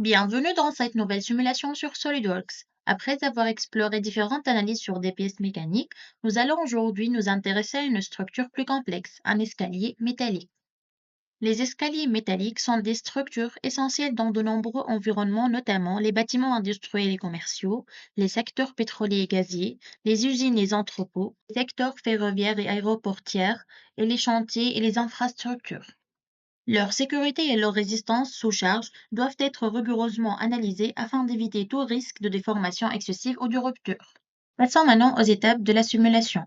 Bienvenue dans cette nouvelle simulation sur SolidWorks. Après avoir exploré différentes analyses sur des pièces mécaniques, nous allons aujourd'hui nous intéresser à une structure plus complexe, un escalier métallique. Les escaliers métalliques sont des structures essentielles dans de nombreux environnements, notamment les bâtiments industriels et commerciaux, les secteurs pétroliers et gaziers, les usines et les entrepôts, les secteurs ferroviaires et aéroportières, et les chantiers et les infrastructures. Leur sécurité et leur résistance sous charge doivent être rigoureusement analysées afin d'éviter tout risque de déformation excessive ou de rupture. Passons maintenant aux étapes de la simulation.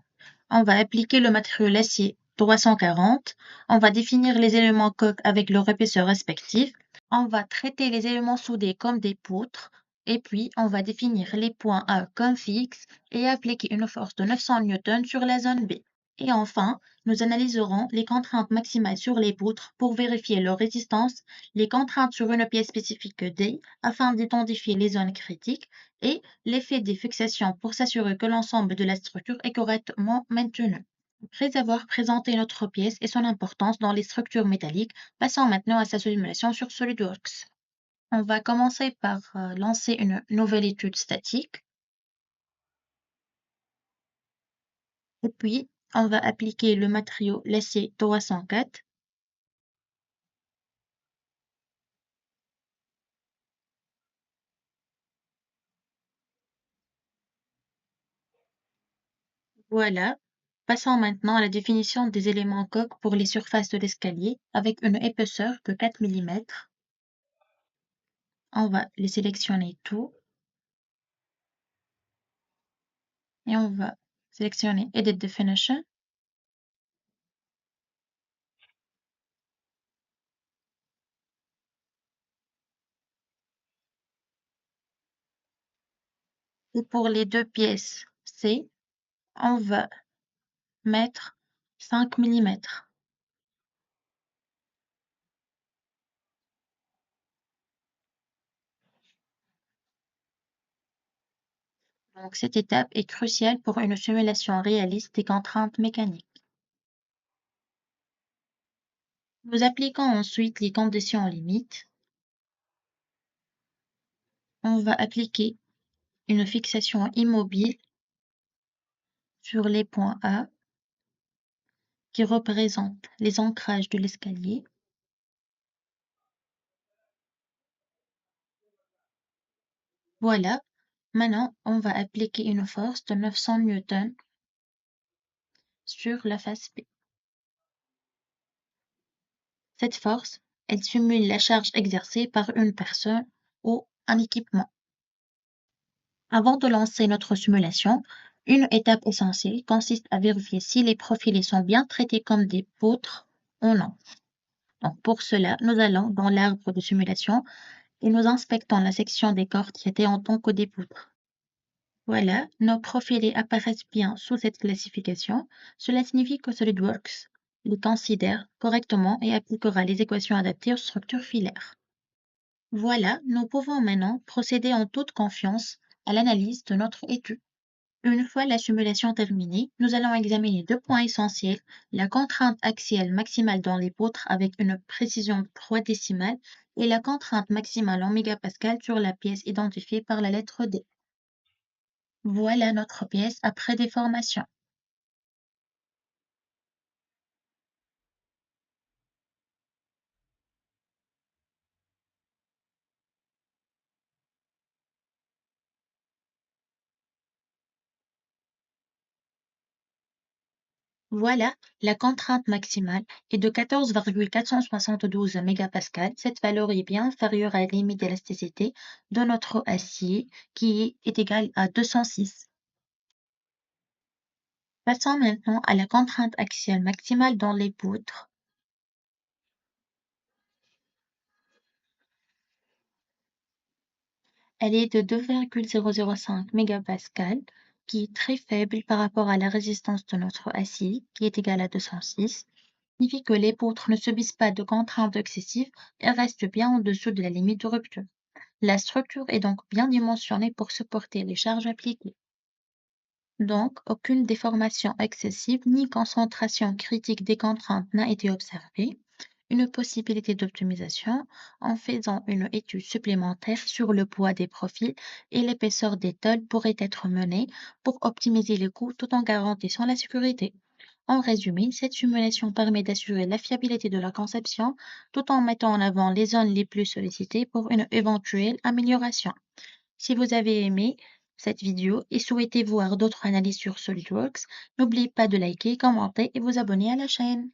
On va appliquer le matériau l'acier 340, on va définir les éléments coques avec leur épaisseur respective, on va traiter les éléments soudés comme des poutres, et puis on va définir les points A comme fixes et appliquer une force de 900 newtons sur la zone B. Et enfin, nous analyserons les contraintes maximales sur les poutres pour vérifier leur résistance, les contraintes sur une pièce spécifique D afin d'identifier les zones critiques et l'effet des fixations pour s'assurer que l'ensemble de la structure est correctement maintenu. Après avoir présenté notre pièce et son importance dans les structures métalliques, passons maintenant à sa simulation sur SolidWorks. On va commencer par lancer une nouvelle étude statique et puis on va appliquer le matériau l'acier 304. Voilà. Passons maintenant à la définition des éléments coques pour les surfaces de l'escalier avec une épaisseur de 4 mm. On va les sélectionner tous et on va sélectionner Edit Definition. Et pour les deux pièces C, on va mettre 5 mm. Donc cette étape est cruciale pour une simulation réaliste des contraintes mécaniques. Nous appliquons ensuite les conditions limites. On va appliquer une fixation immobile sur les points A qui représentent les ancrages de l'escalier. Voilà. Maintenant, on va appliquer une force de 900 newtons sur la face B. Cette force, elle simule la charge exercée par une personne ou un équipement. Avant de lancer notre simulation, une étape essentielle consiste à vérifier si les profilés sont bien traités comme des poutres ou non. Donc pour cela, nous allons dans l'arbre de simulation et nous inspectons la section des corps traités en tant que des poutres. Voilà, nos profilés apparaissent bien sous cette classification. Cela signifie que SolidWorks les considère correctement et appliquera les équations adaptées aux structures filaires. Voilà, nous pouvons maintenant procéder en toute confiance à l'analyse de notre étude. Une fois la simulation terminée, nous allons examiner deux points essentiels, la contrainte axiale maximale dans les poutres avec une précision de 3 décimales et la contrainte maximale en mégapascal sur la pièce identifiée par la lettre D. Voilà notre pièce après déformation. Voilà, la contrainte maximale est de 14,472 mégapascales. Cette valeur est bien inférieure à la limite d'élasticité de notre acier qui est égale à 206. Passons maintenant à la contrainte axiale maximale dans les poutres. Elle est de 2,005 mégapascales, qui est très faible par rapport à la résistance de notre acier, qui est égale à 206. Signifie que les poutres ne subissent pas de contraintes excessives et restent bien en dessous de la limite de rupture. La structure est donc bien dimensionnée pour supporter les charges appliquées. Donc, aucune déformation excessive ni concentration critique des contraintes n'a été observée. Une possibilité d'optimisation en faisant une étude supplémentaire sur le poids des profils et l'épaisseur des tôles pourrait être menée pour optimiser les coûts tout en garantissant la sécurité. En résumé, cette simulation permet d'assurer la fiabilité de la conception tout en mettant en avant les zones les plus sollicitées pour une éventuelle amélioration. Si vous avez aimé cette vidéo et souhaitez voir d'autres analyses sur SolidWorks, n'oubliez pas de liker, commenter et vous abonner à la chaîne.